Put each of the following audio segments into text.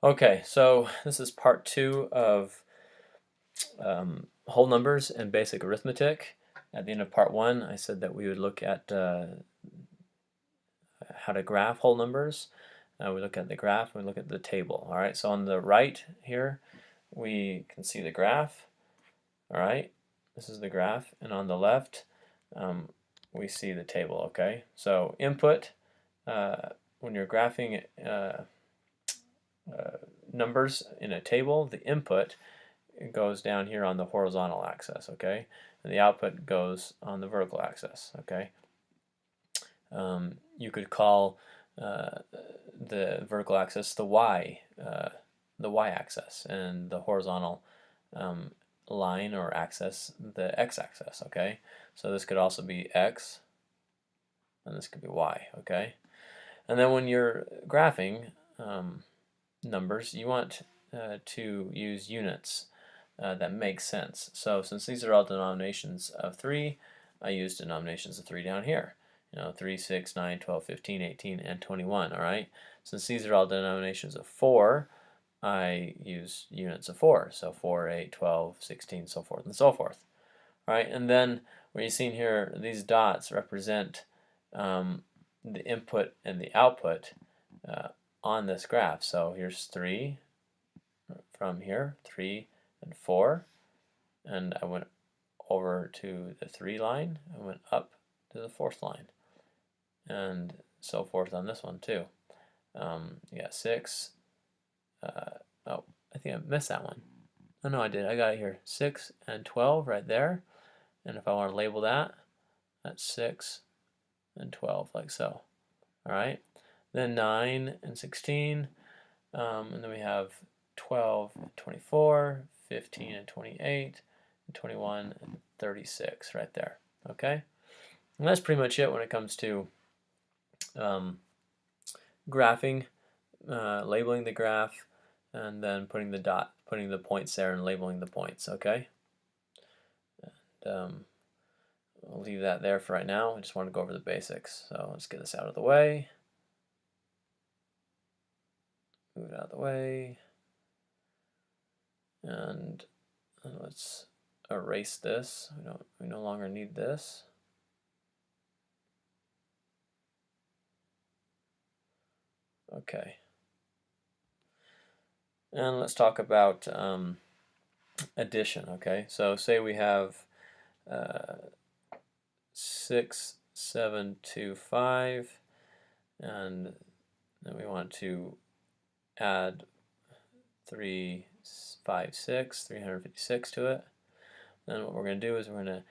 Okay, so this is part 2 of whole numbers and basic arithmetic. At the end of part 1, I said that we would look at how to graph whole numbers. We look at the graph, we look at the table. All right, so on the right here, we can see the graph. All right, this is the graph, and on the left, we see the table. Okay, so input, when you're graphing numbers in a table, the input goes down here on the horizontal axis, okay? And the output goes on the vertical axis, okay? You could call the vertical axis the y-axis, and the horizontal line or axis the x-axis, okay? So this could also be x, and this could be y, okay? And then when you're graphing numbers, you want to use units that make sense. So since these are all denominations of 3, I use denominations of 3 down here. 3, 6, 9, 12, 15, 18, and 21, all right? Since these are all denominations of 4, I use units of 4. So 4, 8, 12, 16, so forth and so forth. All right, and then what you're seeing here, these dots represent the input and the output on this graph. So here's 3 from here, 3 and 4, and I went over to the 3 line, I went up to the 4th line, and so forth on this one too. You got 6, oh, I think I missed that one. Oh no, I did, I got it here, 6 and 12 right there, and if I want to label that, that's 6 and 12, like so. Alright, then 9 and 16, and then we have 12 and 24, 15 and 28, and 21 and 36 right there. Okay, and that's pretty much it when it comes to graphing, labeling the graph, and then putting the points there and labeling the points. Okay, and I'll leave that there for right now. I just want to go over the basics. So let's get this out of the way. Move it out of the way. And let's erase this. We no longer need this. Okay. And let's talk about addition. Okay, so say we have 6, 7, 2, 5, and then we want to add 3, 5, 6, 356 to it. Then what we're going to do is we're going to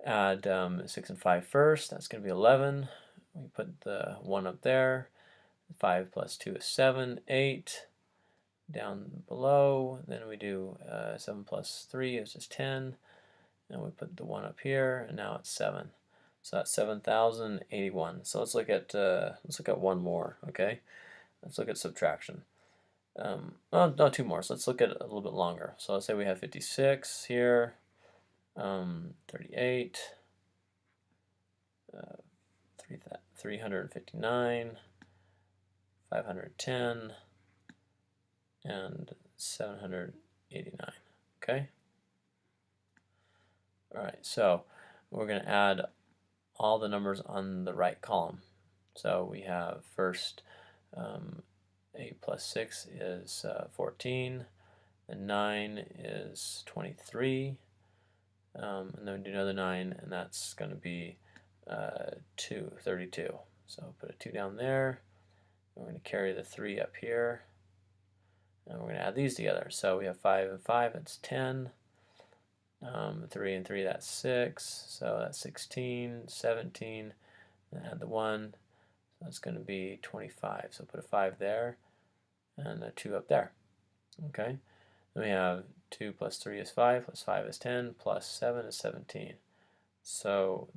add 6 and 5 first. That's going to be 11. We put the 1 up there. 5 plus 2 is 7, 8. Down below, then we do 7 plus 3 is just 10. And we put the 1 up here, and now it's 7. So that's 7,081. So let's look at one more. Okay, let's look at subtraction. Oh, no, 2 more. So let's look at it a little bit longer. So let's say we have 56 here, 38, 359, 510, and 789. Okay. All right. So we're going to add all the numbers on the right column. So we have first 8 plus 6 is 14, and 9 is 23, and then we do another 9, and that's going to be 32. So put a 2 down there. We're going to carry the 3 up here, and we're going to add these together. So we have 5 and 5, that's 10. 3 and 3, that's 6. So that's 16, 17, and add the 1. So that's going to be 25. So put a 5 there, and a 2 up there. Okay. Then we have 2 plus 3 is 5, plus 5 is 10, plus 7 is 17. So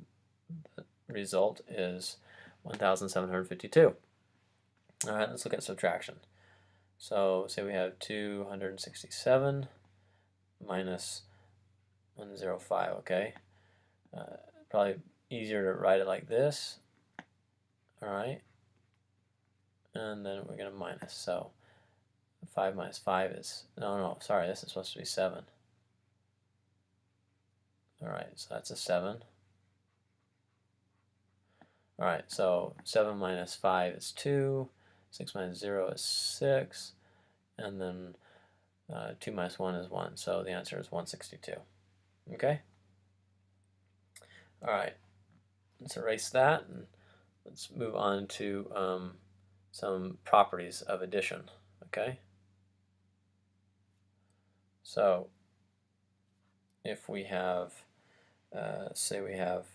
the result is 1,752. All right, let's look at subtraction. So say we have 267 minus 105, okay? Probably easier to write it like this. All right. And then we're going to minus. So 5 minus 5 is, no, sorry, this is supposed to be 7. Alright, so that's a 7. Alright, so 7 minus 5 is 2, 6 minus 0 is 6, and then 2 minus 1 is 1, so the answer is 162. Okay? Alright, let's erase that, and let's move on to some properties of addition. Okay? So, if we have, say we have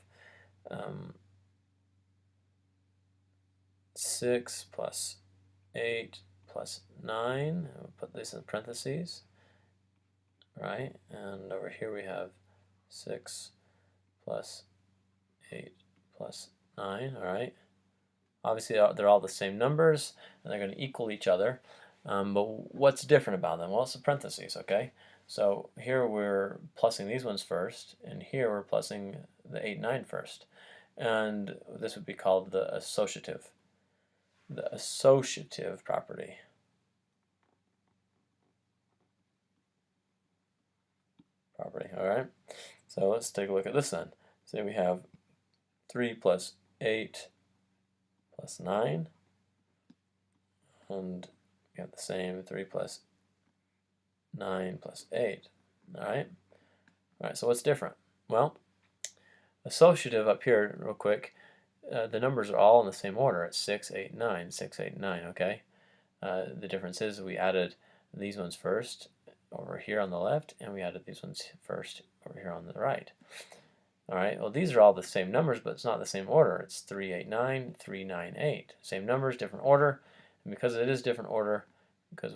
6 plus 8 plus 9, we'll put this in parentheses, right? And over here we have 6 plus 8 plus 9, all right? Obviously they're all the same numbers, and they're going to equal each other, but what's different about them? Well, it's the parentheses, okay? So here we're plussing these ones first, and here we're plussing the 8 and 9 first. And this would be called the associative property. All right. So let's take a look at this then. Say we have 3 plus 8 plus 9, and we have the same 3 plus 9 plus 8. All right. All right. So what's different? Well, associative up here, real quick. The numbers are all in the same order. It's 6, 8, 9, 6, 8, 9. Okay. The difference is we added these ones first over here on the left, and we added these ones first over here on the right. All right, well, these are all the same numbers, but it's not the same order. It's 3, 8, 9, 3, 9, 8. Same numbers, different order. And because it is different order, because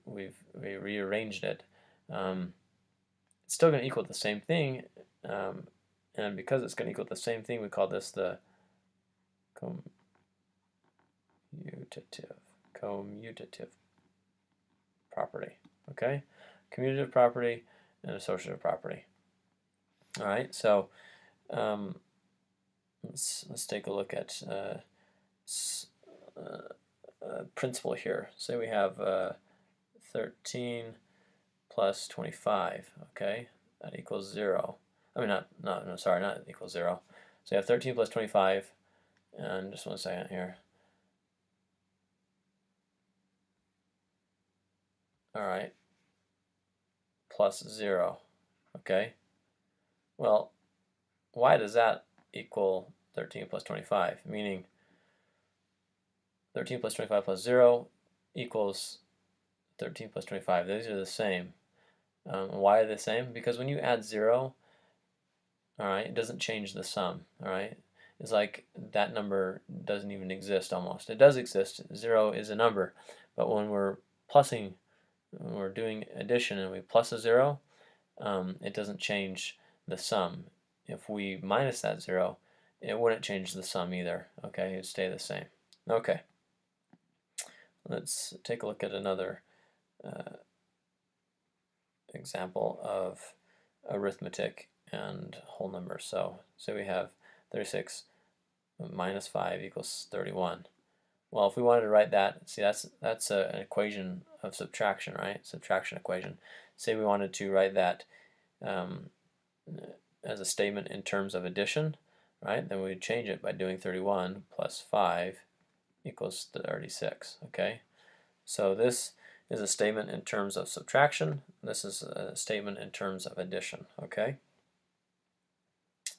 we rearranged it, it's still going to equal the same thing. And because it's going to equal the same thing, we call this the commutative property. Okay, commutative property and associative property. All right, so let's take a look at a principle here. Say we have 13 plus 25. Okay, that equals 0. I mean, not equals 0. So you have 13 plus 25, and just 1 second here. All right, plus 0. Okay. Well, why does that equal 13 plus 25? Meaning 13 plus 25 plus 0 equals 13 plus 25. These are the same. Why are they the same? Because when you add 0, all right, it doesn't change the sum. All right, it's like that number doesn't even exist almost. It does exist. 0 is a number, but when we're plussing, when we're doing addition and we plus a 0, it doesn't change the sum. If we minus that 0, it wouldn't change the sum either. Okay, it'd stay the same. Okay, let's take a look at another example of arithmetic and whole numbers. So we have 36 minus 5 equals 31. Well, if we wanted to write that, see, that's an equation of subtraction, right? Subtraction equation. Say we wanted to write that as a statement in terms of addition, right? Then we'd change it by doing 31 plus 5 equals 36, okay? So this is a statement in terms of subtraction. This is a statement in terms of addition, okay?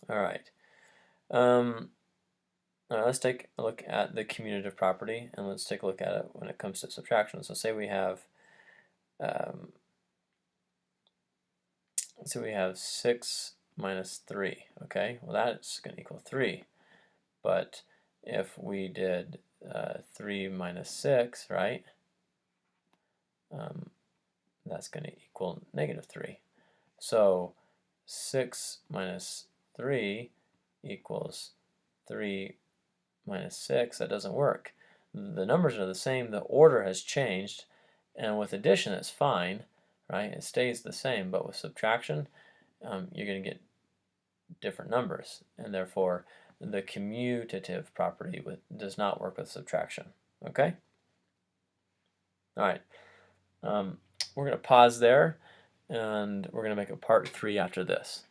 All right. Now let's take a look at the commutative property, and let's take a look at it when it comes to subtraction. So say we have 6 minus 3, okay? Well, that's going to equal 3. But if we did 3 minus 6, right, that's going to equal negative 3. So 6 minus 3 equals 3 minus 6. That doesn't work. The numbers are the same, the order has changed, and with addition it's fine, right? It stays the same, but with subtraction you're going to get different numbers, and therefore the commutative property does not work with subtraction. Okay? All right. We're going to pause there, and we're going to make a part 3 after this.